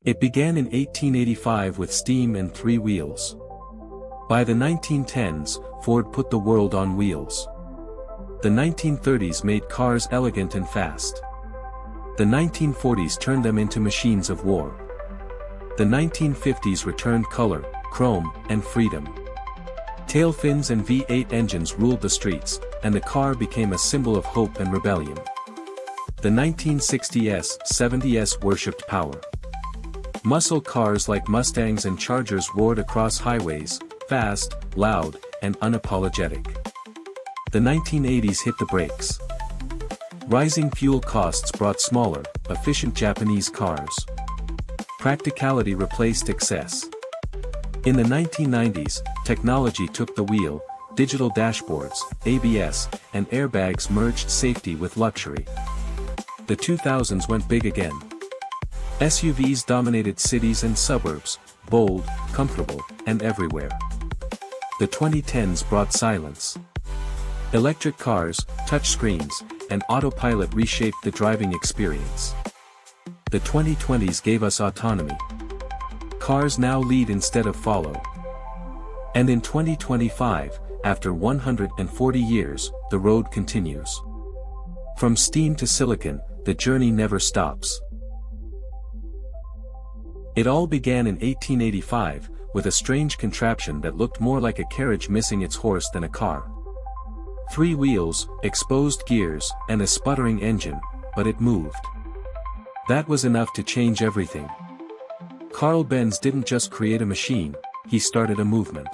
It began in 1885 with steam and three wheels. By the 1910s, Ford put the world on wheels. The 1930s made cars elegant and fast. The 1940s turned them into machines of war. The 1950s returned color, chrome, and freedom. Tail fins and V8 engines ruled the streets, and the car became a symbol of hope and rebellion. The 1960s, 70s worshipped power. Muscle cars like Mustangs and Chargers roared across highways, fast, loud, and unapologetic. The 1980s hit the brakes. Rising fuel costs brought smaller, efficient Japanese cars. Practicality replaced excess. In the 1990s, technology took the wheel, digital dashboards, ABS, and airbags merged safety with luxury. The 2000s went big again. SUVs dominated cities and suburbs, bold, comfortable, and everywhere. The 2010s brought silence. Electric cars, touchscreens, and autopilot reshaped the driving experience. The 2020s gave us autonomy. Cars now lead instead of follow. And in 2025, after 140 years, the road continues. From steam to silicon, the journey never stops. It all began in 1885, with a strange contraption that looked more like a carriage missing its horse than a car. Three wheels, exposed gears, and a sputtering engine, but it moved. That was enough to change everything. Carl Benz didn't just create a machine, he started a movement.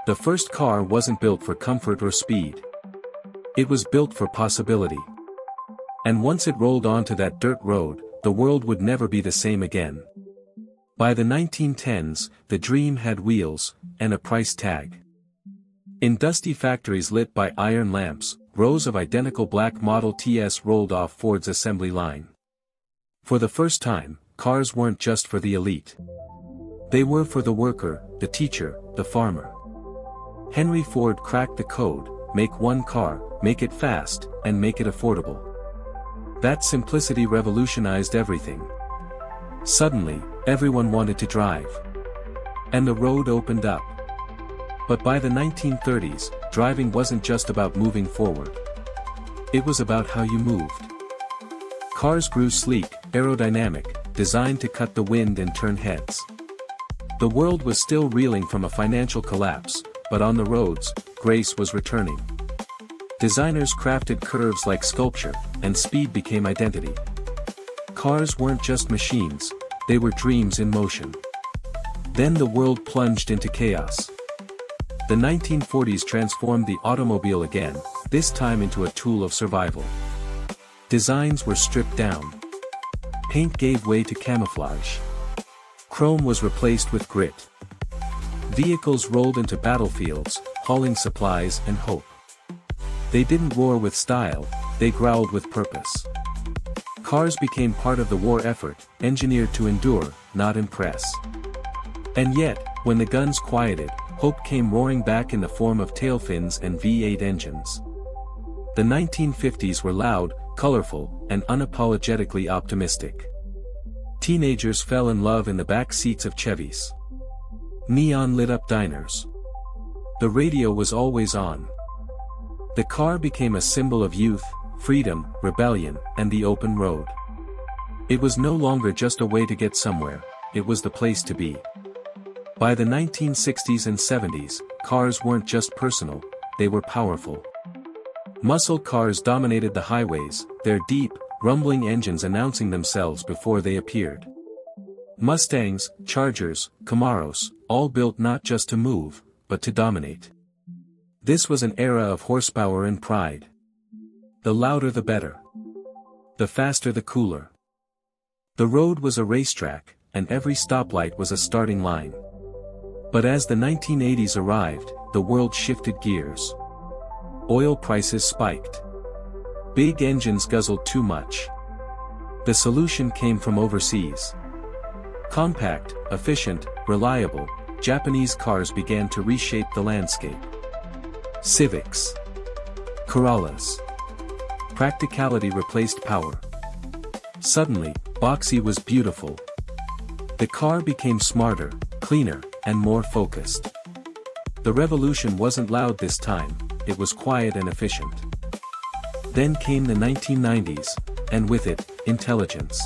The first car wasn't built for comfort or speed. It was built for possibility. And once it rolled onto that dirt road, the world would never be the same again. By the 1910s, the dream had wheels, and a price tag. In dusty factories lit by iron lamps, rows of identical black Model Ts rolled off Ford's assembly line. For the first time, cars weren't just for the elite. They were for the worker, the teacher, the farmer. Henry Ford cracked the code: make one car, make it fast, and make it affordable. That simplicity revolutionized everything. Suddenly, everyone wanted to drive. And the road opened up. But by the 1930s, driving wasn't just about moving forward. It was about how you moved. Cars grew sleek, aerodynamic, designed to cut the wind and turn heads. The world was still reeling from a financial collapse, but on the roads, grace was returning. Designers crafted curves like sculpture, and speed became identity. Cars weren't just machines, they were dreams in motion. Then the world plunged into chaos. The 1940s transformed the automobile again, this time into a tool of survival. Designs were stripped down. Paint gave way to camouflage. Chrome was replaced with grit. Vehicles rolled into battlefields, hauling supplies and hope. They didn't roar with style, they growled with purpose. Cars became part of the war effort, engineered to endure, not impress. And yet, when the guns quieted, hope came roaring back in the form of tailfins and V8 engines. The 1950s were loud, colorful, and unapologetically optimistic. Teenagers fell in love in the back seats of Chevys. Neon lit up diners. The radio was always on. The car became a symbol of youth, freedom, rebellion, and the open road. It was no longer just a way to get somewhere, it was the place to be. By the 1960s and 70s, cars weren't just personal, they were powerful. Muscle cars dominated the highways, their deep, rumbling engines announcing themselves before they appeared. Mustangs, Chargers, Camaros, all built not just to move, but to dominate. This was an era of horsepower and pride. The louder the better. The faster the cooler. The road was a racetrack, and every stoplight was a starting line. But as the 1980s arrived, the world shifted gears. Oil prices spiked. Big engines guzzled too much. The solution came from overseas. Compact, efficient, reliable, Japanese cars began to reshape the landscape. Civics. Corollas. Practicality replaced power. Suddenly, boxy was beautiful. The car became smarter, cleaner, and more focused. The revolution wasn't loud this time, it was quiet and efficient. Then came the 1990s, and with it, intelligence.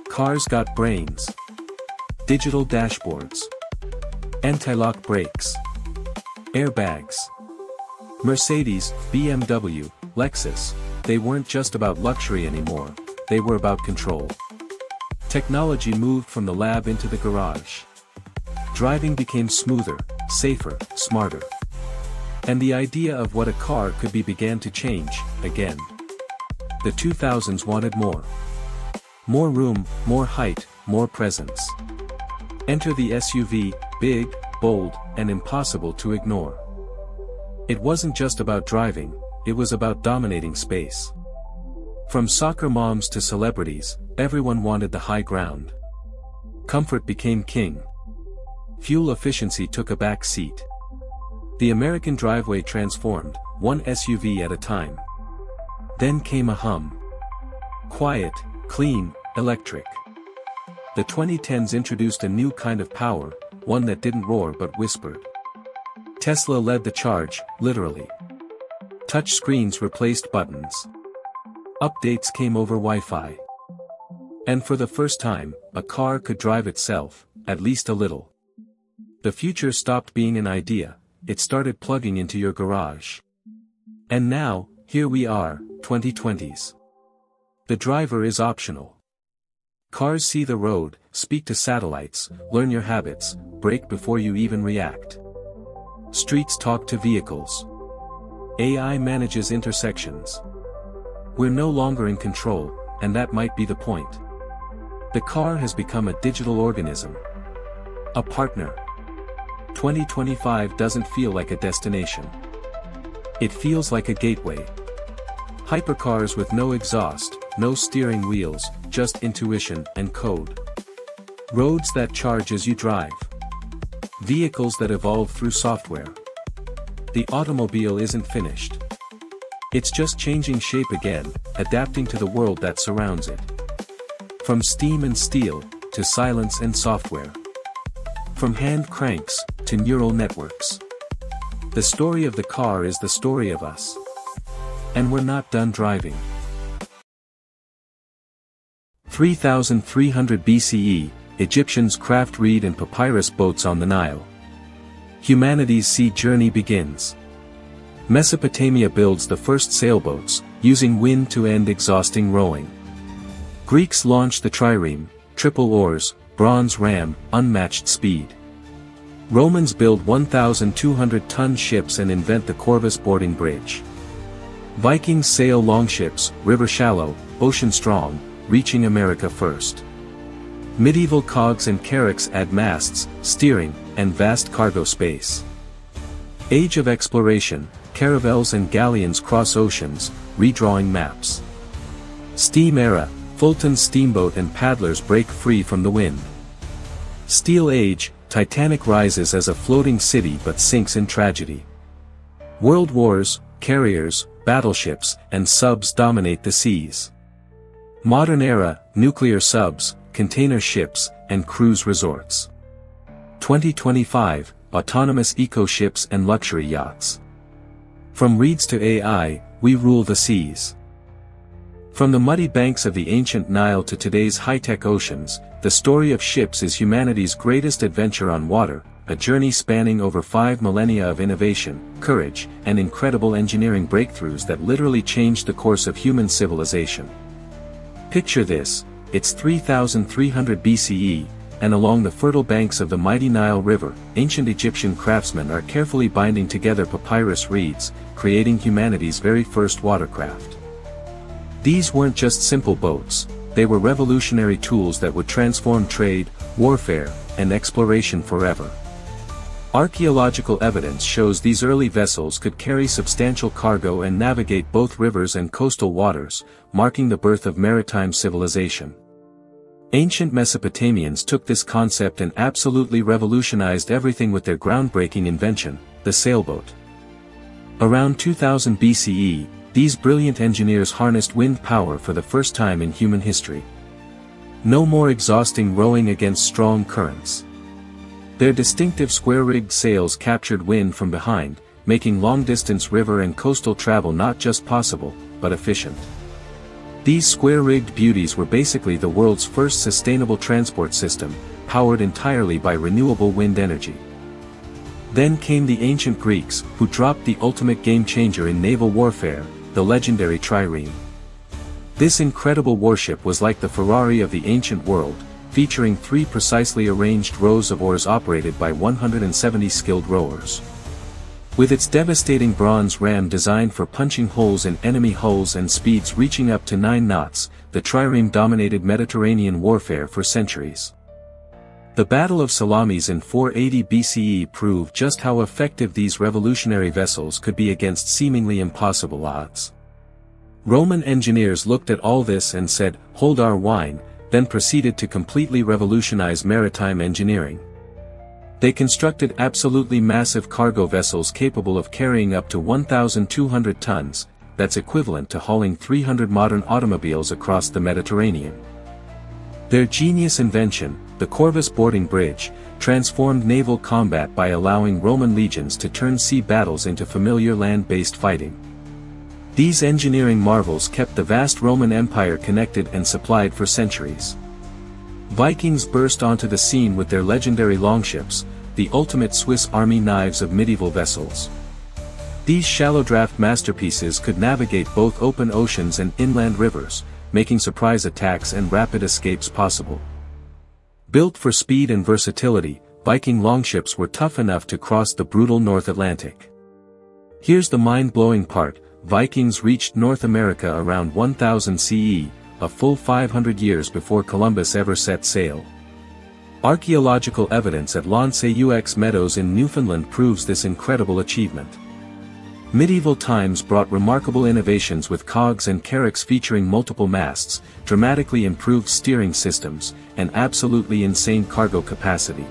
Cars got brains. Digital dashboards. Anti-lock brakes. Airbags. Mercedes, BMW, Lexus, they weren't just about luxury anymore, they were about control. Technology moved from the lab into the garage. Driving became smoother, safer, smarter. And the idea of what a car could be began to change, again. The 2000s wanted more. More room, more height, more presence. Enter the SUV, big, bold, and impossible to ignore. It wasn't just about driving, it was about dominating space. From soccer moms to celebrities, everyone wanted the high ground. Comfort became king. Fuel efficiency took a back seat. The American driveway transformed, one SUV at a time. Then came a hum. Quiet, clean, electric. The 2010s introduced a new kind of power, one that didn't roar but whispered. Tesla led the charge, literally. Touch screens replaced buttons. Updates came over Wi-Fi. And for the first time, a car could drive itself, at least a little. The future stopped being an idea, it started plugging into your garage. And now, here we are, 2020s. The driver is optional. Cars see the road, speak to satellites, learn your habits, brake before you even react. Streets talk to vehicles. AI manages intersections. We're no longer in control, and that might be the point. The car has become a digital organism. A partner. 2025 doesn't feel like a destination. It feels like a gateway. Hypercars with no exhaust, no steering wheels, just intuition and code. Roads that charge as you drive. Vehicles that evolve through software. The automobile isn't finished. It's just changing shape again, adapting to the world that surrounds it. From steam and steel, to silence and software. From hand cranks, to neural networks. The story of the car is the story of us. And we're not done driving. 3300 BCE, Egyptians craft reed and papyrus boats on the Nile. Humanity's sea journey begins. Mesopotamia builds the first sailboats, using wind to end exhausting rowing. Greeks launch the trireme, triple oars, bronze ram, unmatched speed. Romans build 1,200-ton ships and invent the Corvus boarding bridge. Vikings sail longships, river shallow, ocean strong, reaching America first. Medieval cogs and carracks add masts, steering, and vast cargo space. Age of exploration, caravels and galleons cross oceans, redrawing maps. Steam era, Fulton steamboat and paddlers break free from the wind. Steel age, Titanic rises as a floating city but sinks in tragedy. World wars, carriers, battleships, and subs dominate the seas. Modern era, nuclear subs, container ships, and cruise resorts. 2025, autonomous eco-ships and luxury yachts. From reeds to AI, we rule the seas. From the muddy banks of the ancient Nile to today's high-tech oceans, the story of ships is humanity's greatest adventure on water, a journey spanning over 5 millennia of innovation, courage, and incredible engineering breakthroughs that literally changed the course of human civilization. Picture this, it's 3300 BCE, and along the fertile banks of the mighty Nile River, ancient Egyptian craftsmen are carefully binding together papyrus reeds, creating humanity's very first watercraft. These weren't just simple boats, they were revolutionary tools that would transform trade, warfare, and exploration forever. Archaeological evidence shows these early vessels could carry substantial cargo and navigate both rivers and coastal waters, marking the birth of maritime civilization. Ancient Mesopotamians took this concept and absolutely revolutionized everything with their groundbreaking invention, the sailboat. Around 2000 BCE, these brilliant engineers harnessed wind power for the first time in human history. No more exhausting rowing against strong currents. Their distinctive square-rigged sails captured wind from behind, making long-distance river and coastal travel not just possible, but efficient. These square-rigged beauties were basically the world's first sustainable transport system, powered entirely by renewable wind energy. Then came the ancient Greeks, who dropped the ultimate game-changer in naval warfare, the legendary trireme. This incredible warship was like the Ferrari of the ancient world, featuring 3 precisely arranged rows of oars operated by 170 skilled rowers. With its devastating bronze ram designed for punching holes in enemy hulls and speeds reaching up to 9 knots, the trireme dominated Mediterranean warfare for centuries. The Battle of Salamis in 480 BCE proved just how effective these revolutionary vessels could be against seemingly impossible odds. Roman engineers looked at all this and said, "Hold our wine," then proceeded to completely revolutionize maritime engineering. They constructed absolutely massive cargo vessels capable of carrying up to 1,200 tons, that's equivalent to hauling 300 modern automobiles across the Mediterranean. Their genius invention, the Corvus boarding bridge, transformed naval combat by allowing Roman legions to turn sea battles into familiar land-based fighting. These engineering marvels kept the vast Roman Empire connected and supplied for centuries. Vikings burst onto the scene with their legendary longships, the ultimate Swiss Army knives of medieval vessels. These shallow-draft masterpieces could navigate both open oceans and inland rivers, making surprise attacks and rapid escapes possible. Built for speed and versatility, Viking longships were tough enough to cross the brutal North Atlantic. Here's the mind-blowing part: Vikings reached North America around 1000 CE, a full 500 years before Columbus ever set sail. Archaeological evidence at L'Anse-aux Meadows in Newfoundland proves this incredible achievement. Medieval times brought remarkable innovations with cogs and carracks featuring multiple masts, dramatically improved steering systems, and absolutely insane cargo capacity.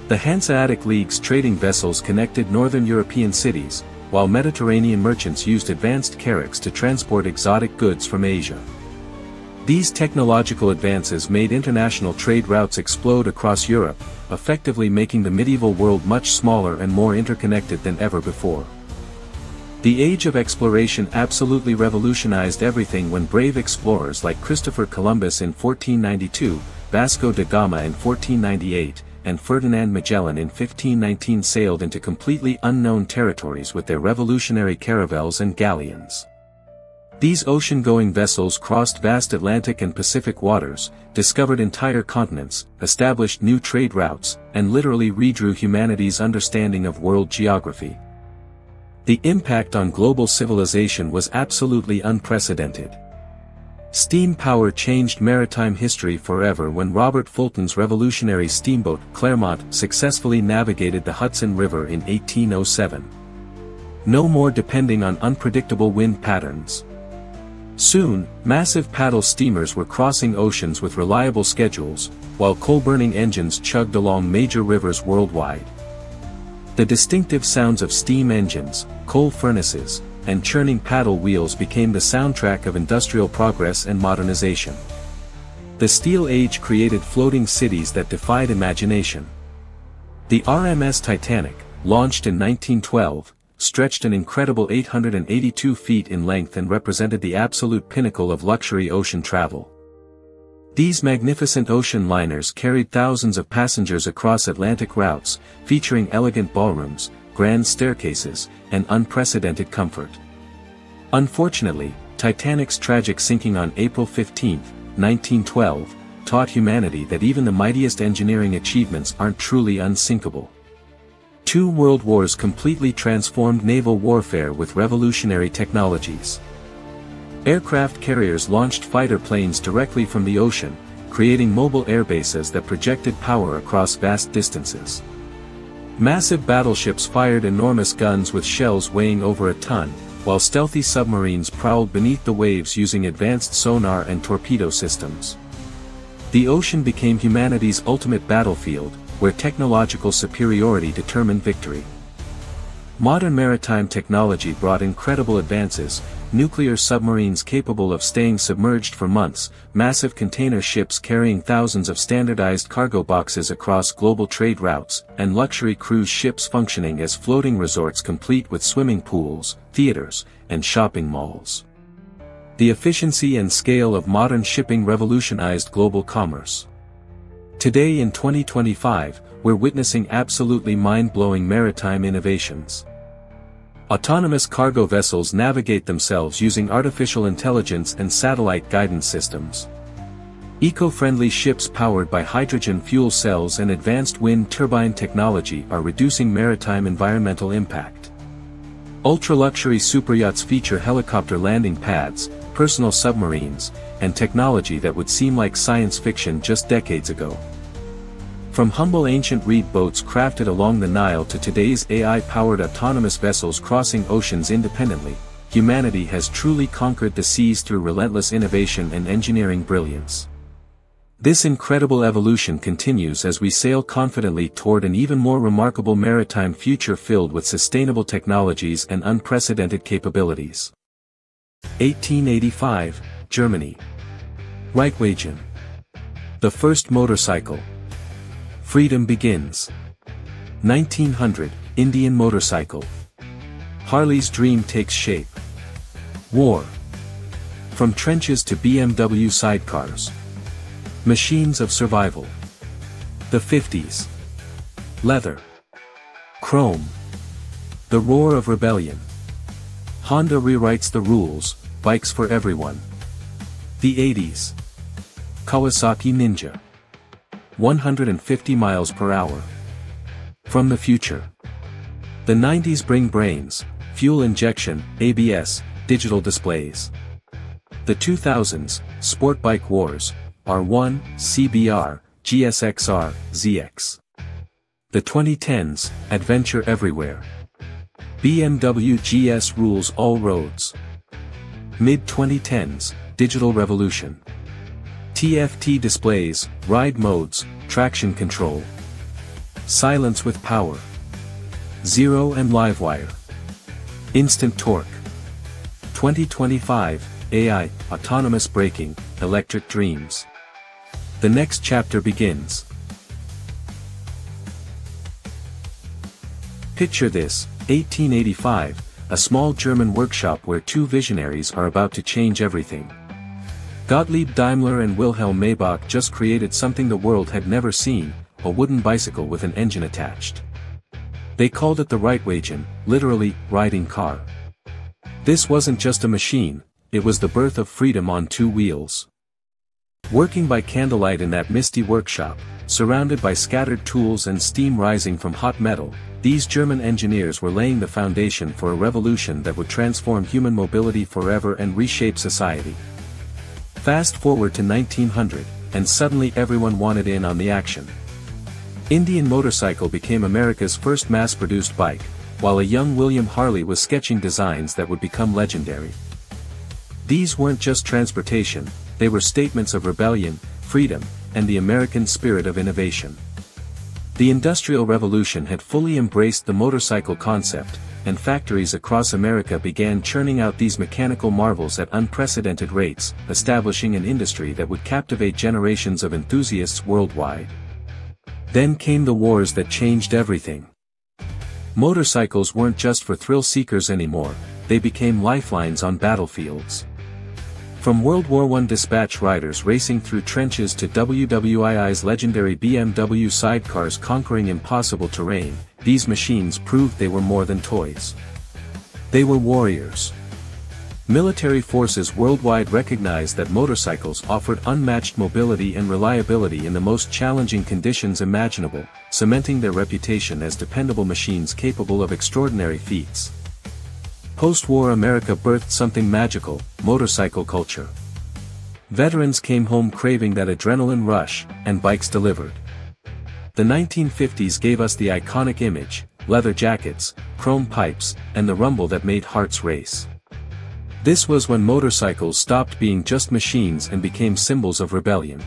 The Hanseatic League's trading vessels connected northern European cities, while Mediterranean merchants used advanced carracks to transport exotic goods from Asia. These technological advances made international trade routes explode across Europe, effectively making the medieval world much smaller and more interconnected than ever before. The age of exploration absolutely revolutionized everything when brave explorers like Christopher Columbus in 1492, Vasco da Gama in 1498, and Ferdinand Magellan in 1519 sailed into completely unknown territories with their revolutionary caravels and galleons. These ocean-going vessels crossed vast Atlantic and Pacific waters, discovered entire continents, established new trade routes, and literally redrew humanity's understanding of world geography. The impact on global civilization was absolutely unprecedented. Steam power changed maritime history forever when Robert Fulton's revolutionary steamboat Clermont successfully navigated the Hudson River in 1807. No more depending on unpredictable wind patterns. Soon, massive paddle steamers were crossing oceans with reliable schedules, while coal-burning engines chugged along major rivers worldwide. The distinctive sounds of steam engines, coal furnaces, and churning paddle wheels became the soundtrack of industrial progress and modernization. The Steel Age created floating cities that defied imagination. The RMS Titanic, launched in 1912, stretched an incredible 882 feet in length and represented the absolute pinnacle of luxury ocean travel. These magnificent ocean liners carried thousands of passengers across Atlantic routes, featuring elegant ballrooms, grand staircases, and unprecedented comfort. Unfortunately, Titanic's tragic sinking on April 15, 1912, taught humanity that even the mightiest engineering achievements aren't truly unsinkable. 2 world wars completely transformed naval warfare with revolutionary technologies. Aircraft carriers launched fighter planes directly from the ocean, creating mobile airbases that projected power across vast distances. Massive battleships fired enormous guns with shells weighing over a ton, while stealthy submarines prowled beneath the waves using advanced sonar and torpedo systems. The ocean became humanity's ultimate battlefield, where technological superiority determined victory. Modern maritime technology brought incredible advances: nuclear submarines capable of staying submerged for months, massive container ships carrying thousands of standardized cargo boxes across global trade routes, and luxury cruise ships functioning as floating resorts complete with swimming pools, theaters, and shopping malls. The efficiency and scale of modern shipping revolutionized global commerce. Today in 2025, we're witnessing absolutely mind-blowing maritime innovations. Autonomous cargo vessels navigate themselves using artificial intelligence and satellite guidance systems. Eco-friendly ships powered by hydrogen fuel cells and advanced wind turbine technology are reducing maritime environmental impact. Ultra-luxury superyachts feature helicopter landing pads, personal submarines, and technology that would seem like science fiction just decades ago. From humble ancient reed boats crafted along the Nile to today's AI-powered autonomous vessels crossing oceans independently, humanity has truly conquered the seas through relentless innovation and engineering brilliance. This incredible evolution continues as we sail confidently toward an even more remarkable maritime future filled with sustainable technologies and unprecedented capabilities. 1885, Germany. Reitwagen. The first motorcycle. Freedom begins. 1900, Indian motorcycle. Harley's dream takes shape. War. From trenches to BMW sidecars. Machines of survival. The 50s. Leather. Chrome. The roar of rebellion. Honda rewrites the rules, bikes for everyone. The 80s. Kawasaki Ninja. 150 miles per hour. From the future. The 90s bring brains, fuel injection, ABS, digital displays. The 2000s, sport bike wars, R1, CBR, GSXR, ZX. The 2010s, adventure everywhere. BMW GS rules all roads. Mid-2010s, digital revolution. TFT displays, ride modes, traction control. Silence with power. Zero and Livewire. Instant torque. 2025, AI, autonomous braking, electric dreams. The next chapter begins. Picture this, 1885, a small German workshop where two visionaries are about to change everything. Gottlieb Daimler and Wilhelm Maybach just created something the world had never seen, a wooden bicycle with an engine attached. They called it the Reitwagen, literally, riding car. This wasn't just a machine, it was the birth of freedom on two wheels. Working by candlelight in that misty workshop, surrounded by scattered tools and steam rising from hot metal, these German engineers were laying the foundation for a revolution that would transform human mobility forever and reshape society. Fast forward to 1900, and suddenly everyone wanted in on the action. Indian motorcycle became America's first mass-produced bike, while a young William Harley was sketching designs that would become legendary. These weren't just transportation, they were statements of rebellion, freedom, and the American spirit of innovation. The Industrial Revolution had fully embraced the motorcycle concept, and factories across America began churning out these mechanical marvels at unprecedented rates, establishing an industry that would captivate generations of enthusiasts worldwide. Then came the wars that changed everything. Motorcycles weren't just for thrill-seekers anymore, they became lifelines on battlefields. From World War I dispatch riders racing through trenches to WWII's legendary BMW sidecars conquering impossible terrain, these machines proved they were more than toys. They were warriors. Military forces worldwide recognized that motorcycles offered unmatched mobility and reliability in the most challenging conditions imaginable, cementing their reputation as dependable machines capable of extraordinary feats. Post-war America birthed something magical, motorcycle culture. Veterans came home craving that adrenaline rush, and bikes delivered. The 1950s gave us the iconic image, leather jackets, chrome pipes, and the rumble that made hearts race. This was when motorcycles stopped being just machines and became symbols of rebellion.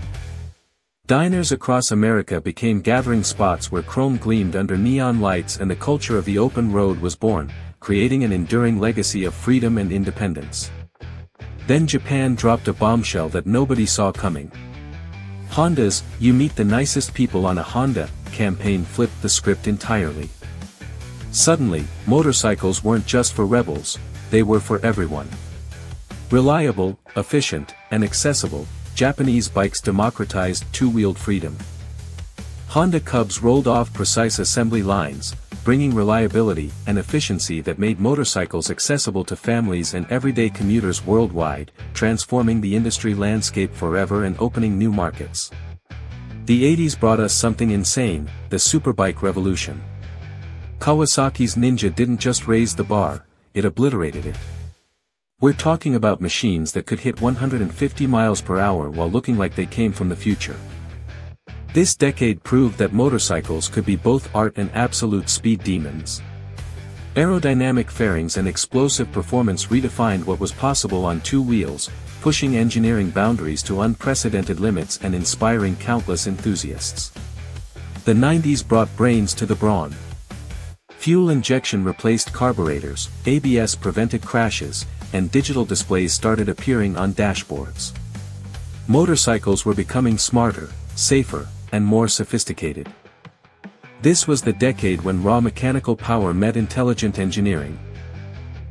Diners across America became gathering spots where chrome gleamed under neon lights and the culture of the open road was born, creating an enduring legacy of freedom and independence. Then Japan dropped a bombshell that nobody saw coming. Honda's "You Meet the Nicest People on a Honda" campaign flipped the script entirely. Suddenly, motorcycles weren't just for rebels, they were for everyone. Reliable, efficient, and accessible, Japanese bikes democratized two-wheeled freedom. Honda Cubs rolled off precise assembly lines, bringing reliability and efficiency that made motorcycles accessible to families and everyday commuters worldwide, transforming the industry landscape forever and opening new markets. The 80s brought us something insane, the superbike revolution. Kawasaki's Ninja didn't just raise the bar, it obliterated it. We're talking about machines that could hit 150 miles per hour while looking like they came from the future. This decade proved that motorcycles could be both art and absolute speed demons. Aerodynamic fairings and explosive performance redefined what was possible on two wheels, pushing engineering boundaries to unprecedented limits and inspiring countless enthusiasts. The 90s brought brains to the brawn. Fuel injection replaced carburetors, ABS prevented crashes, and digital displays started appearing on dashboards. Motorcycles were becoming smarter, safer, and more sophisticated. This was the decade when raw mechanical power met intelligent engineering.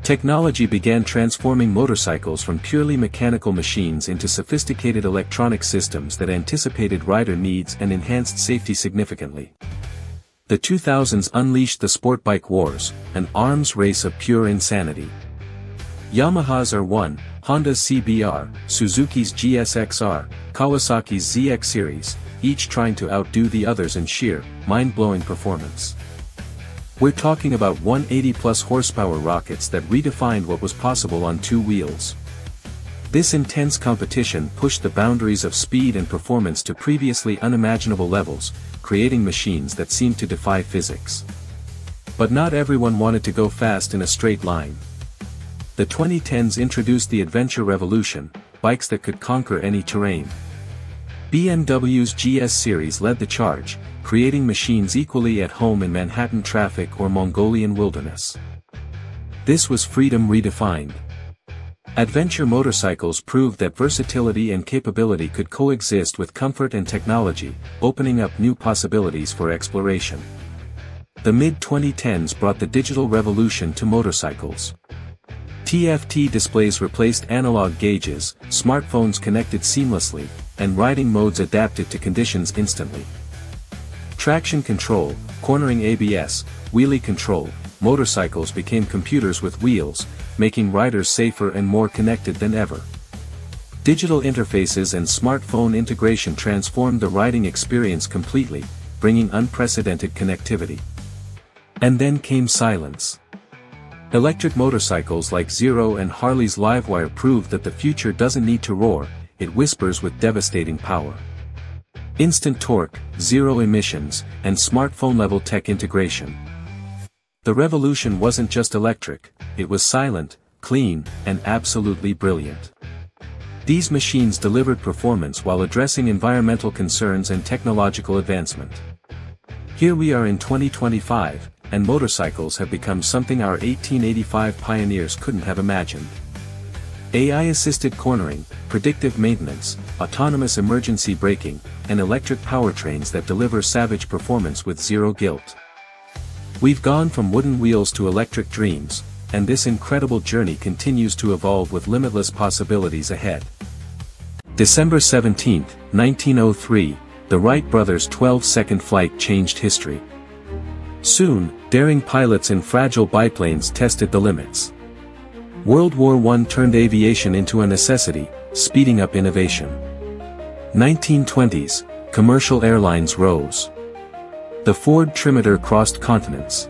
Technology began transforming motorcycles from purely mechanical machines into sophisticated electronic systems that anticipated rider needs and enhanced safety significantly. The 2000s unleashed the sport bike wars, an arms race of pure insanity. Yamaha's R1, Honda's CBR, Suzuki's GSX-R, Kawasaki's ZX series, each trying to outdo the others in sheer, mind-blowing performance. We're talking about 180-plus horsepower rockets that redefined what was possible on two wheels. This intense competition pushed the boundaries of speed and performance to previously unimaginable levels, creating machines that seemed to defy physics. But not everyone wanted to go fast in a straight line. The 2010s introduced the adventure revolution, bikes that could conquer any terrain. BMW's GS series led the charge, creating machines equally at home in Manhattan traffic or Mongolian wilderness. This was freedom redefined. Adventure motorcycles proved that versatility and capability could coexist with comfort and technology, opening up new possibilities for exploration. The mid-2010s brought the digital revolution to motorcycles. TFT displays replaced analog gauges, smartphones connected seamlessly, and riding modes adapted to conditions instantly. Traction control, cornering ABS, wheelie control, motorcycles became computers with wheels, making riders safer and more connected than ever. Digital interfaces and smartphone integration transformed the riding experience completely, bringing unprecedented connectivity. And then came silence. Electric motorcycles like Zero and Harley's Livewire proved that the future doesn't need to roar, it whispers with devastating power. Instant torque, zero emissions, and smartphone-level tech integration. The revolution wasn't just electric, it was silent, clean, and absolutely brilliant. These machines delivered performance while addressing environmental concerns and technological advancement. Here we are in 2025, and motorcycles have become something our 1885 pioneers couldn't have imagined. AI-assisted cornering, predictive maintenance, autonomous emergency braking, and electric powertrains that deliver savage performance with zero guilt. We've gone from wooden wheels to electric dreams, and this incredible journey continues to evolve with limitless possibilities ahead. December 17, 1903, the Wright brothers' 12-second flight changed history. Soon, daring pilots in fragile biplanes tested the limits. World War I turned aviation into a necessity, speeding up innovation. 1920s, commercial airlines rose. The Ford Trimitar crossed continents.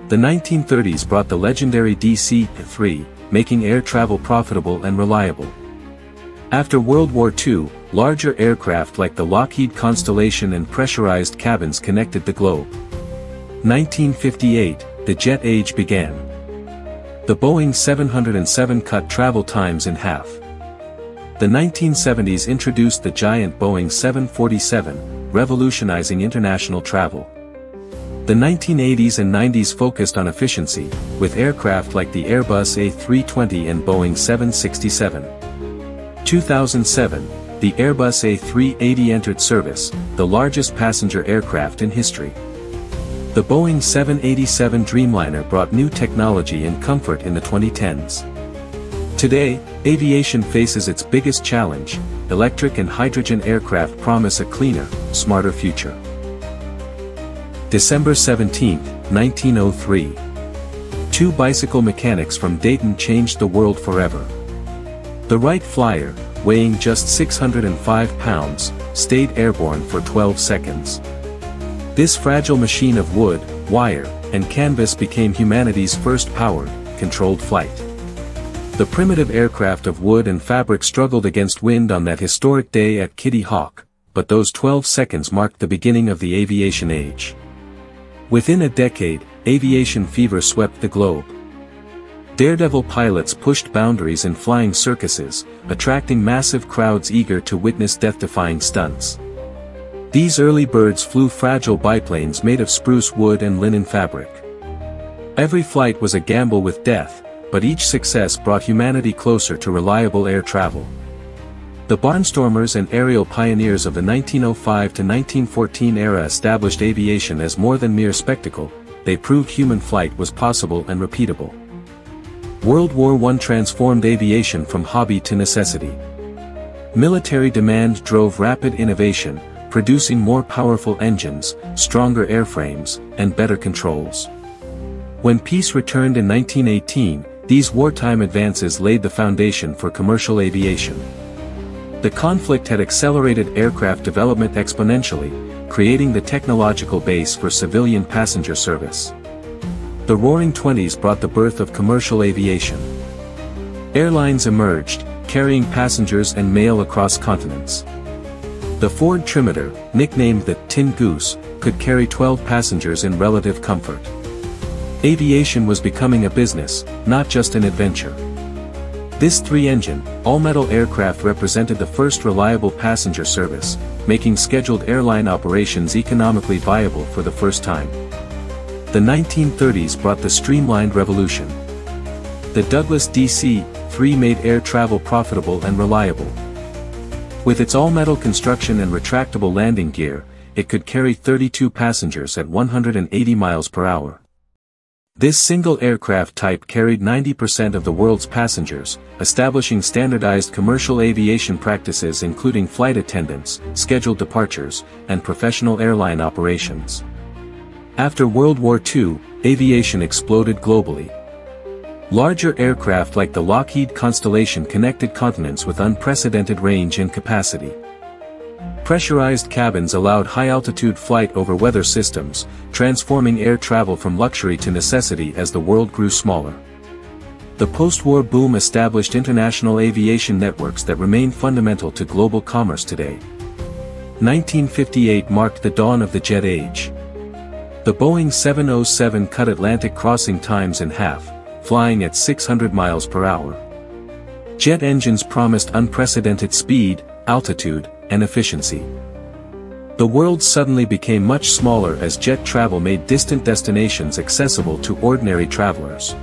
The 1930s brought the legendary DC-3, making air travel profitable and reliable. After World War II, larger aircraft like the Lockheed Constellation and pressurized cabins connected the globe. 1958, the jet age began. The Boeing 707 cut travel times in half. The 1970s introduced the giant Boeing 747, revolutionizing international travel. The 1980s and 90s focused on efficiency, with aircraft like the Airbus A320 and Boeing 767. 2007, the Airbus A380 entered service, the largest passenger aircraft in history. The Boeing 787 Dreamliner brought new technology and comfort in the 2010s. Today, aviation faces its biggest challenge. Electric and hydrogen aircraft promise a cleaner, smarter future. December 17, 1903. Two bicycle mechanics from Dayton changed the world forever. The Wright Flyer, weighing just 605 pounds, stayed airborne for 12 seconds. This fragile machine of wood, wire, and canvas became humanity's first powered, controlled flight. The primitive aircraft of wood and fabric struggled against wind on that historic day at Kitty Hawk, but those 12 seconds marked the beginning of the aviation age. Within a decade, aviation fever swept the globe. Daredevil pilots pushed boundaries in flying circuses, attracting massive crowds eager to witness death-defying stunts. These early birds flew fragile biplanes made of spruce wood and linen fabric. Every flight was a gamble with death, but each success brought humanity closer to reliable air travel. The barnstormers and aerial pioneers of the 1905 to 1914 era established aviation as more than mere spectacle. They proved human flight was possible and repeatable. World War I transformed aviation from hobby to necessity. Military demand drove rapid innovation, producing more powerful engines, stronger airframes, and better controls. When peace returned in 1918, these wartime advances laid the foundation for commercial aviation. The conflict had accelerated aircraft development exponentially, creating the technological base for civilian passenger service. The Roaring Twenties brought the birth of commercial aviation. Airlines emerged, carrying passengers and mail across continents. The Ford Trimitar, nicknamed the Tin Goose, could carry 12 passengers in relative comfort. Aviation was becoming a business, not just an adventure. This three-engine, all-metal aircraft represented the first reliable passenger service, making scheduled airline operations economically viable for the first time. The 1930s brought the streamlined revolution. The Douglas DC-3 made air travel profitable and reliable. With its all-metal construction and retractable landing gear, it could carry 32 passengers at 180 miles per hour. This single aircraft type carried 90% of the world's passengers, establishing standardized commercial aviation practices including flight attendants, scheduled departures, and professional airline operations. After World War II, aviation exploded globally. Larger aircraft like the Lockheed Constellation connected continents with unprecedented range and capacity. Pressurized cabins allowed high-altitude flight over weather systems, transforming air travel from luxury to necessity as the world grew smaller. The post-war boom established international aviation networks that remain fundamental to global commerce today. 1958 marked the dawn of the jet age. The Boeing 707 cut Atlantic crossing times in half, flying at 600 miles per hour. Jet engines promised unprecedented speed, altitude, and efficiency. The world suddenly became much smaller as jet travel made distant destinations accessible to ordinary travelers.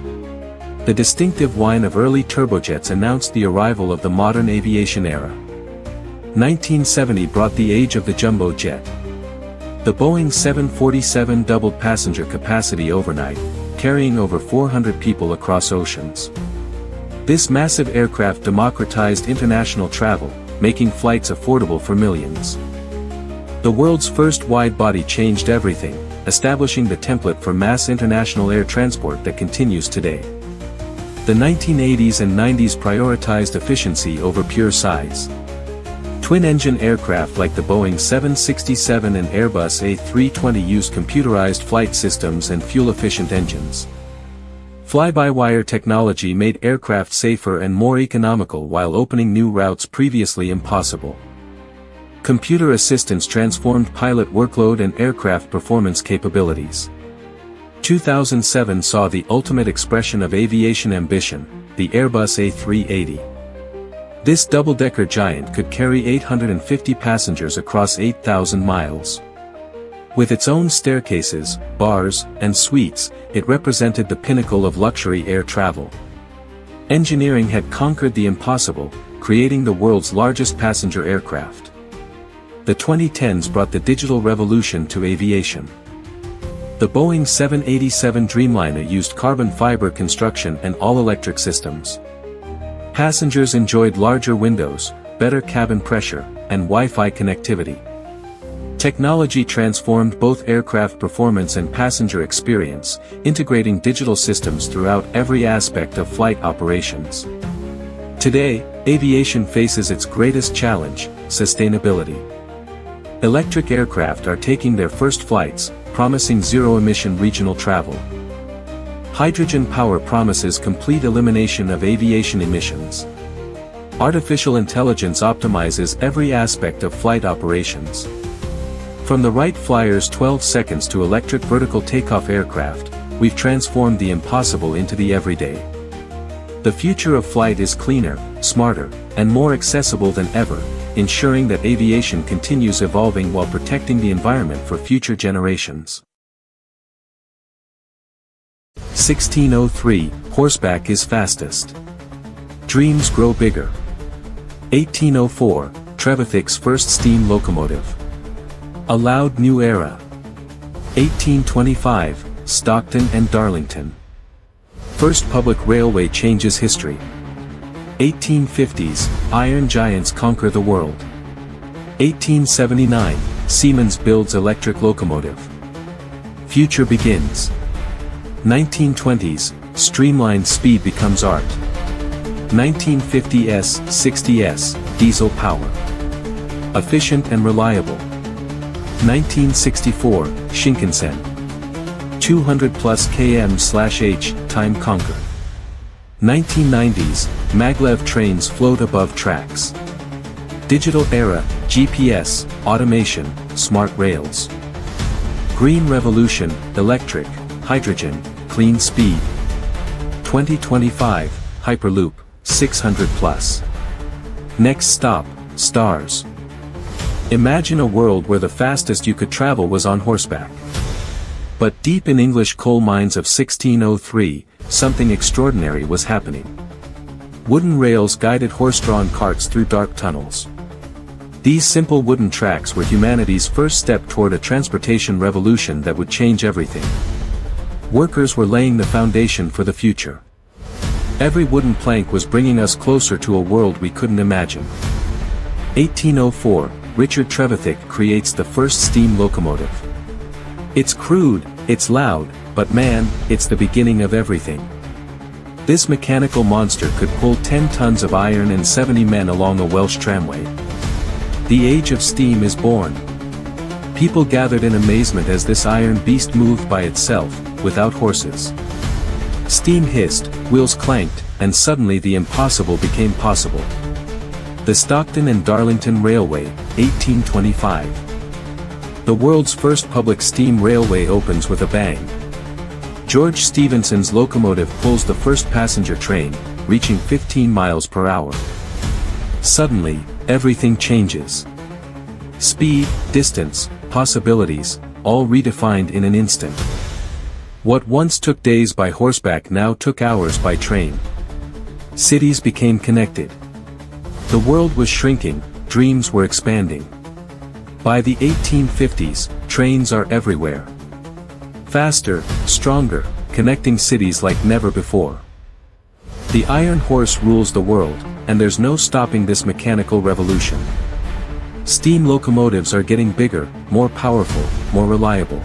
The distinctive whine of early turbojets announced the arrival of the modern aviation era. 1970 brought the age of the jumbo jet. The Boeing 747 doubled passenger capacity overnight, carrying over 400 people across oceans. This massive aircraft democratized international travel, making flights affordable for millions. The world's first wide-body changed everything, establishing the template for mass international air transport that continues today. The 1980s and 90s prioritized efficiency over pure size. Twin-engine aircraft like the Boeing 767 and Airbus A320 used computerized flight systems and fuel-efficient engines. Fly-by-wire technology made aircraft safer and more economical while opening new routes previously impossible. Computer assistance transformed pilot workload and aircraft performance capabilities. 2007 saw the ultimate expression of aviation ambition, the Airbus A380. This double-decker giant could carry 850 passengers across 8,000 miles. With its own staircases, bars, and suites, it represented the pinnacle of luxury air travel. Engineering had conquered the impossible, creating the world's largest passenger aircraft. The 2010s brought the digital revolution to aviation. The Boeing 787 Dreamliner used carbon fiber construction and all-electric systems. Passengers enjoyed larger windows, better cabin pressure, and Wi-Fi connectivity. Technology transformed both aircraft performance and passenger experience, integrating digital systems throughout every aspect of flight operations. Today, aviation faces its greatest challenge: sustainability. Electric aircraft are taking their first flights, promising zero-emission regional travel. Hydrogen power promises complete elimination of aviation emissions. Artificial intelligence optimizes every aspect of flight operations. From the Wright Flyer's 12 seconds to electric vertical takeoff aircraft, we've transformed the impossible into the everyday. The future of flight is cleaner, smarter, and more accessible than ever, ensuring that aviation continues evolving while protecting the environment for future generations. 1603, horseback is fastest. Dreams grow bigger. 1804, Trevithick's first steam locomotive. A loud new era. 1825, Stockton and Darlington. First public railway changes history. 1850s, iron giants conquer the world. 1879, Siemens builds electric locomotive. Future begins. 1920s, streamlined speed becomes art. 1950s, 60s, diesel power. Efficient and reliable. 1964, Shinkansen. 200 plus km/h, time conquer. 1990s, maglev trains float above tracks. Digital era, GPS, automation, smart rails. Green revolution, electric, hydrogen, clean speed. 2025, Hyperloop, 600 plus. Next stop, stars. Imagine a world where the fastest you could travel was on horseback. But deep in English coal mines of 1603, something extraordinary was happening. Wooden rails guided horse-drawn carts through dark tunnels. These simple wooden tracks were humanity's first step toward a transportation revolution that would change everything. Workers were laying the foundation for the future. Every wooden plank was bringing us closer to a world we couldn't imagine. 1804, Richard Trevithick creates the first steam locomotive. It's crude, it's loud, but man, it's the beginning of everything. This mechanical monster could pull 10 tons of iron and 70 men along a Welsh tramway. The age of steam is born. People gathered in amazement as this iron beast moved by itself, without horses. Steam hissed, wheels clanked, and suddenly the impossible became possible. The Stockton and Darlington Railway, 1825. The world's first public steam railway opens with a bang. George Stephenson's locomotive pulls the first passenger train, reaching 15 miles per hour. Suddenly, everything changes. Speed, distance, possibilities, all redefined in an instant. What once took days by horseback now took hours by train. Cities became connected. The world was shrinking, dreams were expanding. By the 1850s, trains are everywhere. Faster, stronger, connecting cities like never before. The iron horse rules the world, and there's no stopping this mechanical revolution. Steam locomotives are getting bigger, more powerful, more reliable.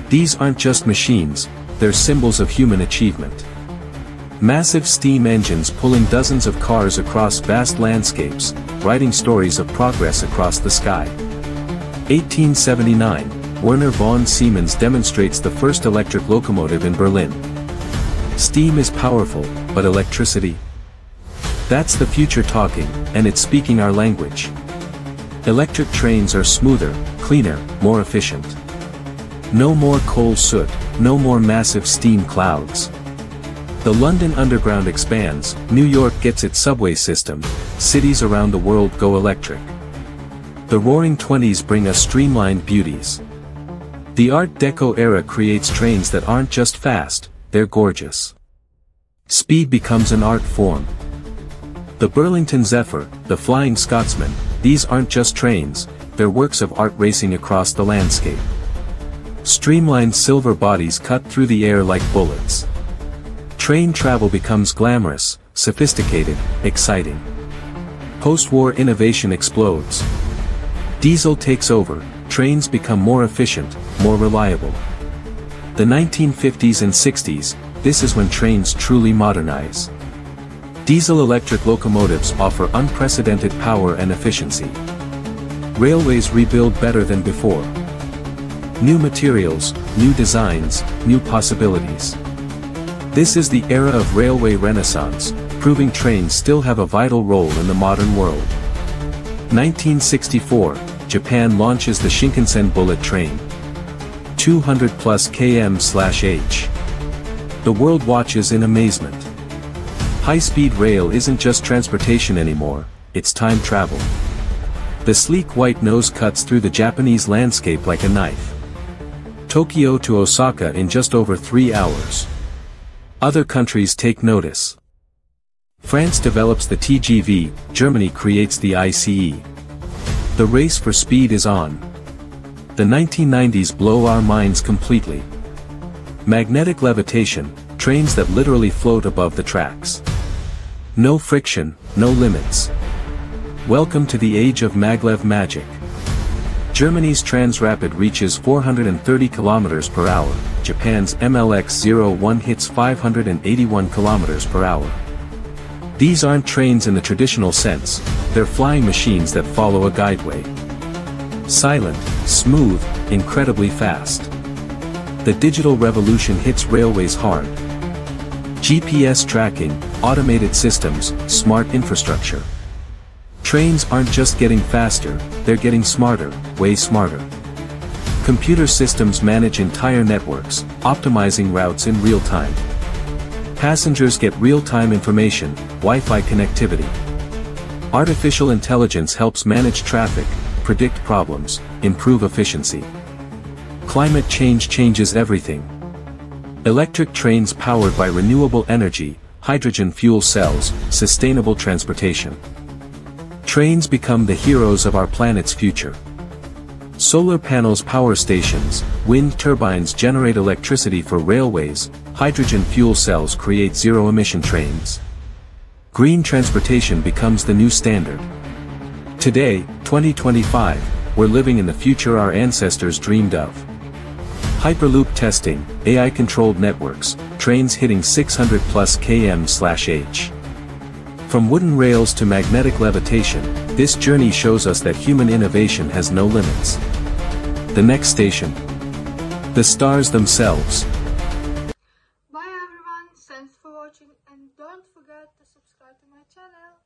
These aren't just machines, they're symbols of human achievement. Massive steam engines pulling dozens of cars across vast landscapes, writing stories of progress across the sky. 1879, Werner von Siemens demonstrates the first electric locomotive in Berlin. Steam is powerful, but electricity? That's the future talking, and it's speaking our language. Electric trains are smoother, cleaner, more efficient. No more coal soot, no more massive steam clouds. The London Underground expands, New York gets its subway system, cities around the world go electric. The Roaring Twenties bring us streamlined beauties. The Art Deco era creates trains that aren't just fast, they're gorgeous. Speed becomes an art form. The Burlington Zephyr, the Flying Scotsman, these aren't just trains, they're works of art racing across the landscape. Streamlined silver bodies cut through the air like bullets. Train travel becomes glamorous, sophisticated, exciting. Post-war innovation explodes. Diesel takes over, trains become more efficient, more reliable. The 1950s and 60s, this is when trains truly modernize. Diesel-electric locomotives offer unprecedented power and efficiency. Railways rebuild better than before. New materials, new designs, new possibilities. This is the era of railway renaissance, proving trains still have a vital role in the modern world. 1964, Japan launches the Shinkansen bullet train. 200 plus km/h. The world watches in amazement. High-speed rail isn't just transportation anymore, it's time travel. The sleek white nose cuts through the Japanese landscape like a knife. Tokyo to Osaka in just over 3 hours. Other countries take notice. France develops the TGV, Germany creates the ICE. The race for speed is on. The 1990s blow our minds completely. Magnetic levitation, trains that literally float above the tracks. No friction, no limits. Welcome to the age of maglev magic. Germany's Transrapid reaches 430 km per hour, Japan's MLX-01 hits 581 km per hour. These aren't trains in the traditional sense, they're flying machines that follow a guideway. Silent, smooth, incredibly fast. The digital revolution hits railways hard. GPS tracking, automated systems, smart infrastructure. Trains aren't just getting faster, they're getting smarter, way smarter. Computer systems manage entire networks, optimizing routes in real time. Passengers get real-time information, Wi-Fi connectivity. Artificial intelligence helps manage traffic, predict problems, improve efficiency. Climate change changes everything. Electric trains powered by renewable energy, hydrogen fuel cells, sustainable transportation. Trains become the heroes of our planet's future. Solar panels power stations, wind turbines generate electricity for railways, hydrogen fuel cells create zero-emission trains. Green transportation becomes the new standard. Today, 2025, we're living in the future our ancestors dreamed of. Hyperloop testing, AI-controlled networks, trains hitting 600 plus km/h. From wooden rails to magnetic levitation, this journey shows us that human innovation has no limits. The next station. The stars themselves. Bye everyone, thanks for watching and don't forget to subscribe to my channel.